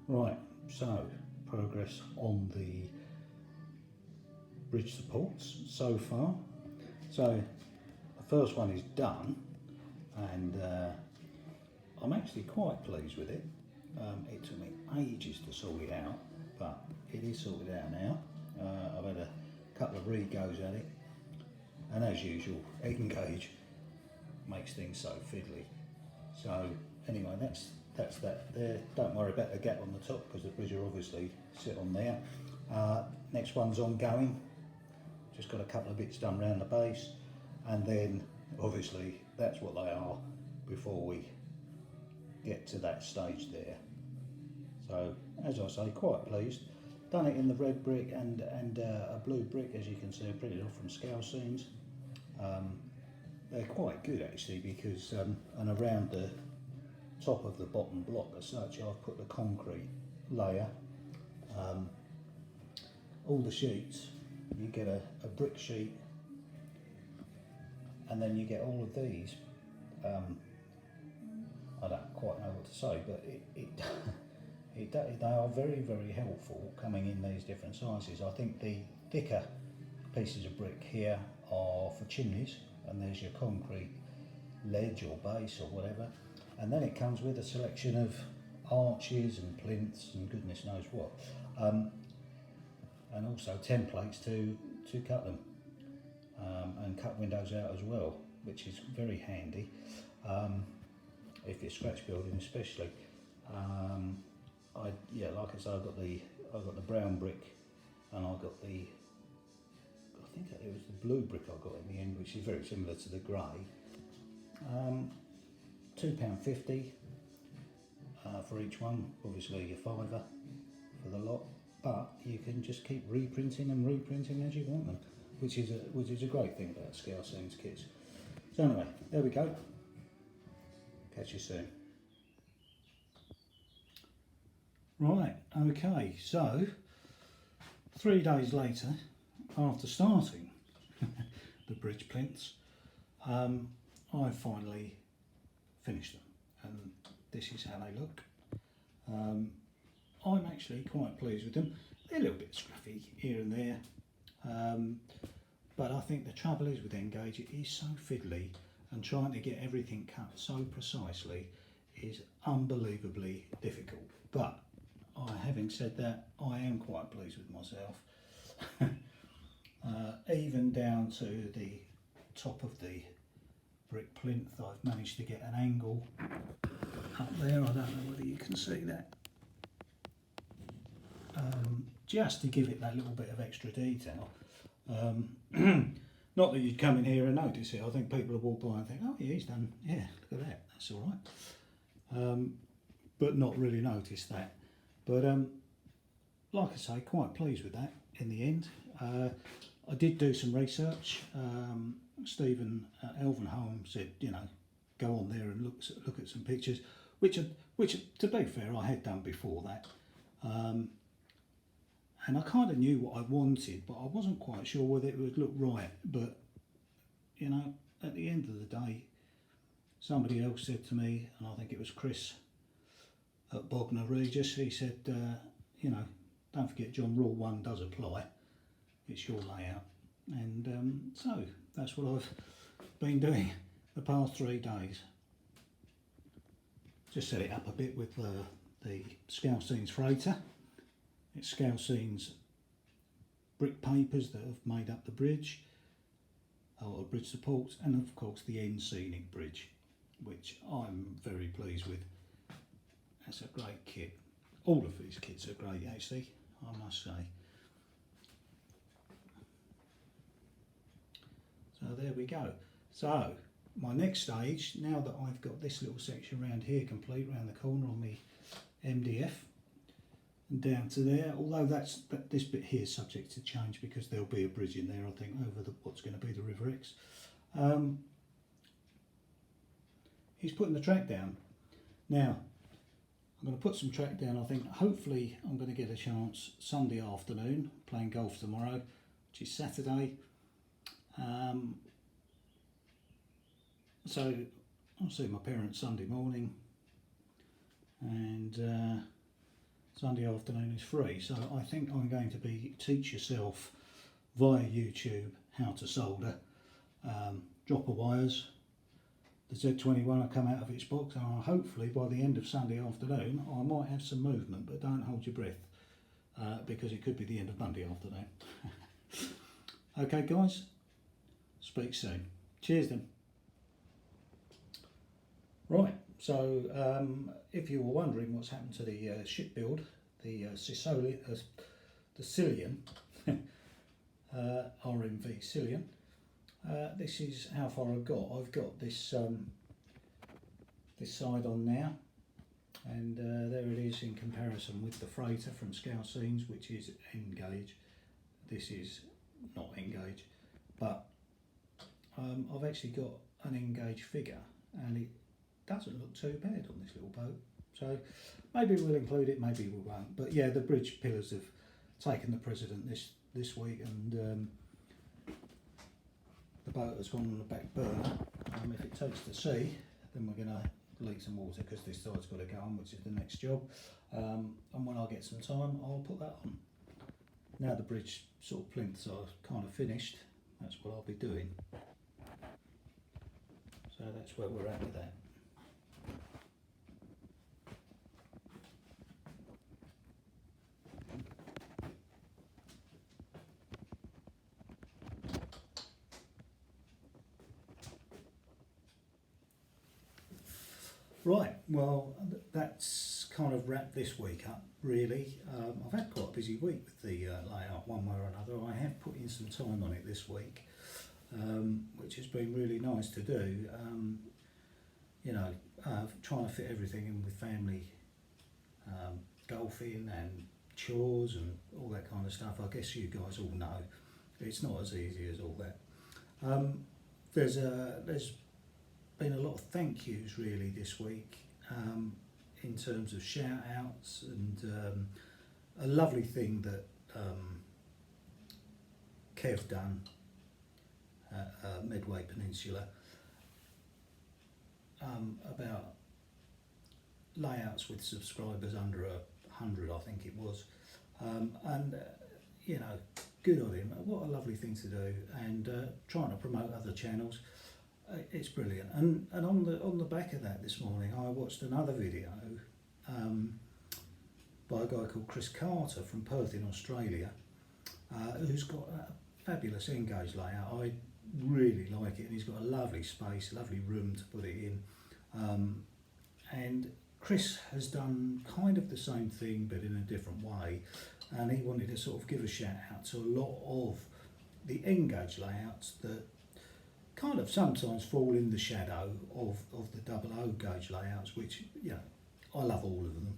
Right, so progress on the bridge supports so far. So the first one is done, and I'm actually quite pleased with it. It took me ages to sort it out, but it is sorted out now. I've had a couple of re-goes at it, and as usual, Engage makes things so fiddly. So anyway, that's that there. Don't worry about the gap on the top because the bridge will obviously sit on there. Next one's ongoing. Just got a couple of bits done around the base, and then obviously that's what they are before we get to that stage there. So as I say, quite pleased. Done it in the red brick and a blue brick, as you can see. I printed off from scale scenes. They're quite good actually because and around the top of the bottom block as such, I've put the concrete layer. All the sheets, you get a brick sheet, and then you get all of these. I don't quite know what to say, but they are very, very helpful coming in these different sizes. I think the thicker pieces of brick here are for chimneys, and there's your concrete ledge or base or whatever, and then it comes with a selection of arches and plinths and goodness knows what, and also templates to cut them, and cut windows out as well, which is very handy if you're scratch building especially. Like I say, I've got the brown brick, and I think it was the blue brick I got in the end, which is very similar to the grey. £2.50 for each one, obviously a fiver for the lot, but you can just keep reprinting and reprinting as you want them, which is a great thing about scale scenes kits. So anyway, there we go. Catch you soon. Right, okay, so 3 days later, after starting the bridge plinths, I finally finished them, and this is how they look. I'm actually quite pleased with them. They're a little bit scruffy here and there, but I think the trouble is with Engage, it is so fiddly, and trying to get everything cut so precisely is unbelievably difficult. But having said that, I am quite pleased with myself. Even down to the top of the brick plinth, I've managed to get an angle up there. I don't know whether you can see that. Just to give it that little bit of extra detail. Not that you'd come in here and notice it. I think people will walk by and think, oh yeah, he's done, yeah, look at that, that's all right. But not really notice that. But like I say, quite pleased with that in the end. I did do some research. Stephen Elvenholm said, you know, go on there and look at some pictures, which to be fair, I had done before that. And I kind of knew what I wanted, but I wasn't quite sure whether it would look right. But, you know, at the end of the day, somebody else said to me, and I think it was Chris at Bognor Regis, he said, you know, don't forget John, rule 1 does apply. It's your layout. And so that's what I've been doing the past 3 days. Just set it up a bit with the Scale Scenes freighter. It's Scale Scenes brick papers that have made up the bridge, or bridge supports, and of course the end scenic bridge, which I'm very pleased with. That's a great kit. All of these kits are great actually, I must say. So there we go. So my next stage, now that I've got this little section around here complete, around the corner on the MDF, and down to there, although this bit here is subject to change because there'll be a bridge in there, I think, over what's going to be the River Exe. He's putting the track down. Now, I'm going to put some track down. I think hopefully I'm going to get a chance Sunday afternoon, playing golf tomorrow, which is Saturday. So I'll see my parents Sunday morning, and Sunday afternoon is free, so I think I'm going to be teach yourself via YouTube how to solder dropper wires. The Z21 will come out of its box, and hopefully by the end of Sunday afternoon I might have some movement, but don't hold your breath because it could be the end of Monday afternoon. Okay guys, speak soon. Cheers then. Right, so if you were wondering what's happened to the ship build, the Scillonian, RMV Scillonian, this is how far I've got. I've got this this side on now, and there it is in comparison with the freighter from Scillonian, which is N gauge. This is not N gauge, but I've actually got an N gauge figure, and it doesn't look too bad on this little boat. So maybe we'll include it, maybe we won't. But yeah, the bridge pillars have taken the precedent this week, and the boat has gone on the back burner. If it takes the sea, then we're going to leak some water because this side's got to go on, which is the next job. And when I get some time, I'll put that on. Now the bridge sort of plinths are kind of finished, that's what I'll be doing. So that's where we're at with that. Right, well that's kind of wrapped this week up really. I've had quite a busy week with the layout one way or another. I have put in some time on it this week, which has been really nice to do. You know, trying to fit everything in with family golfing and chores and all that kind of stuff. I guess you guys all know it's not as easy as all that. There's been a lot of thank yous really this week in terms of shout outs, and a lovely thing that Kev done at Medway Peninsula about layouts with subscribers under 100, I think it was, and you know, good on him. What a lovely thing to do, and trying to promote other channels. It's brilliant, and on the back of that this morning I watched another video by a guy called Chris Carter from Perth in Australia, who's got a fabulous N-gauge layout. I really like it, and he's got a lovely space, lovely room to put it in, and Chris has done kind of the same thing but in a different way, and he wanted to sort of give a shout out to a lot of the N-gauge layouts that kind of sometimes fall in the shadow of the double O gauge layouts, which, you know, I love all of them.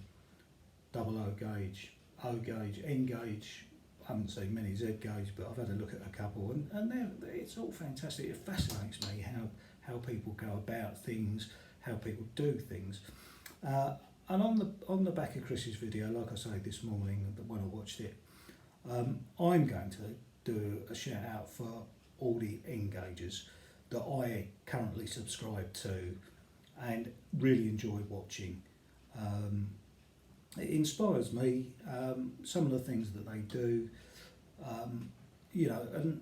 Double O gauge, N gauge. I haven't seen many Z gauge, but I've had a look at a couple, and it's all fantastic. It fascinates me how people go about things, how people do things. And on the back of Chris's video, like I say this morning when I watched it, I'm going to do a shout out for all the N gauges that I currently subscribe to and really enjoy watching. It inspires me, some of the things that they do, you know, and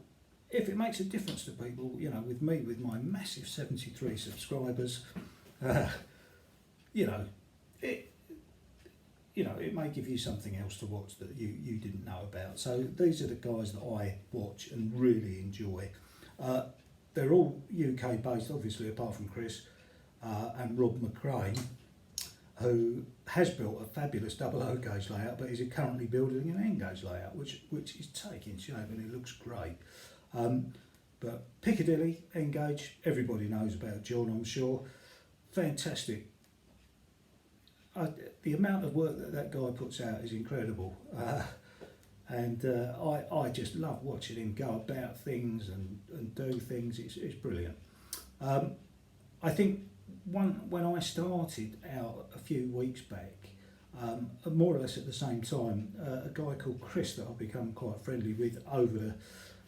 if it makes a difference to people, you know, with me, with my massive 73 subscribers, you know, it may give you something else to watch that you didn't know about. So these are the guys that I watch and really enjoy. They're all UK based, obviously, apart from Chris and Rob McRae, who has built a fabulous double O gauge layout, but is currently building an N gauge layout, which is taking shape and it looks great. But Piccadilly, N gauge, everybody knows about John, I'm sure. Fantastic. The amount of work that guy puts out is incredible. And I just love watching him go about things and do things. It's brilliant. I think when I started out a few weeks back, more or less at the same time, a guy called Chris that I've become quite friendly with over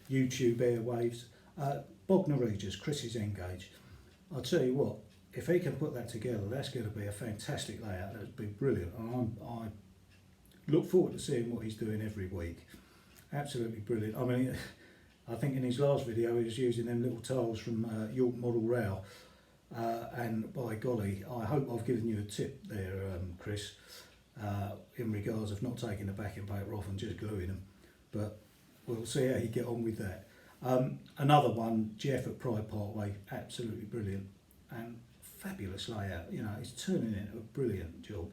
the YouTube airwaves, Bognor Regis, Chris's N-gauge. I'll tell you what, if he can put that together, that's going to be a fantastic layout. That would be brilliant. And I look forward to seeing what he's doing every week. Absolutely brilliant. I mean, I think in his last video he was using them little tiles from York Model Rail, and by golly, I hope I've given you a tip there, Chris, in regards of not taking the backing paper off and just gluing them, but we'll see how you get on with that. Another one, Jeff at Pride Parkway, absolutely brilliant and fabulous layout. You know, he's turning it into a brilliant job.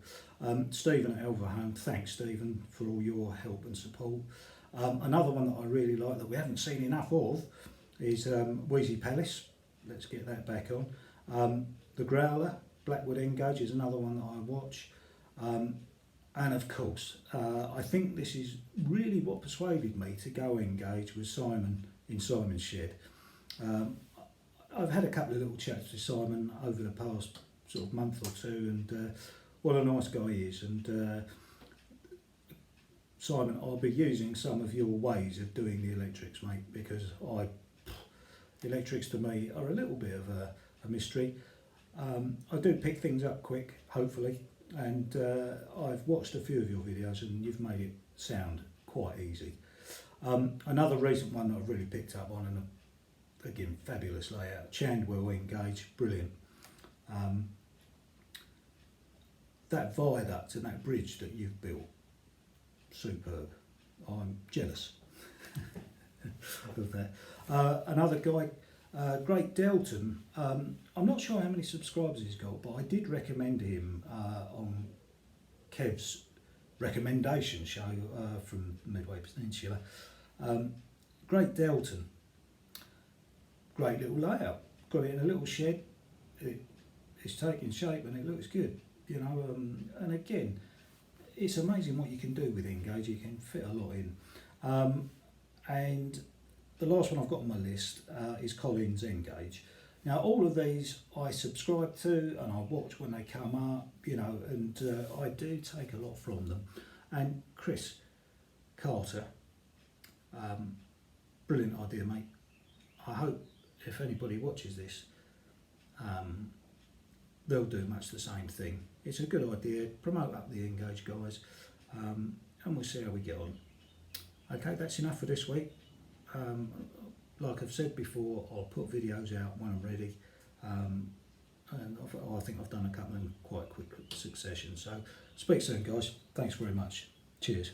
Stephen at Exehaven, thanks Stephen for all your help and support. Another one that I really like that we haven't seen enough of is Wheezy Palace. Let's get that back on. The Growler, Blackwood Engage is another one that I watch. And of course, I think this is really what persuaded me to go engage with Simon in Simon's shed. I've had a couple of little chats with Simon over the past sort of month or two, and what a nice guy he is. And Simon, I'll be using some of your ways of doing the electrics, mate, because electrics to me are a little bit of a mystery. I do pick things up quick, hopefully, and I've watched a few of your videos and you've made it sound quite easy. Another recent one that I've really picked up on, and again, fabulous layout, Chandwell Engage, brilliant. That viaduct and that bridge that you've built, superb. I'm jealous of that. Another guy, Great Delton, I'm not sure how many subscribers he's got, but I did recommend him on Kev's recommendation show from Midway Peninsula. Great Delton, great little layout, got it in a little shed, it's taking shape and it looks good, you know, and again, it's amazing what you can do with Engage. You can fit a lot in. And the last one I've got on my list is Colin's Engage. Now, all of these I subscribe to and I watch when they come up, you know, and I do take a lot from them. And Chris Carter, brilliant idea, mate. I hope if anybody watches this, they'll do much the same thing. It's a good idea. Promote up the Engage guys, and we'll see how we get on. Okay, that's enough for this week. Like I've said before, I'll put videos out when I'm ready, and I think I've done a couple in quite quick succession. So speak soon, guys. Thanks very much. Cheers.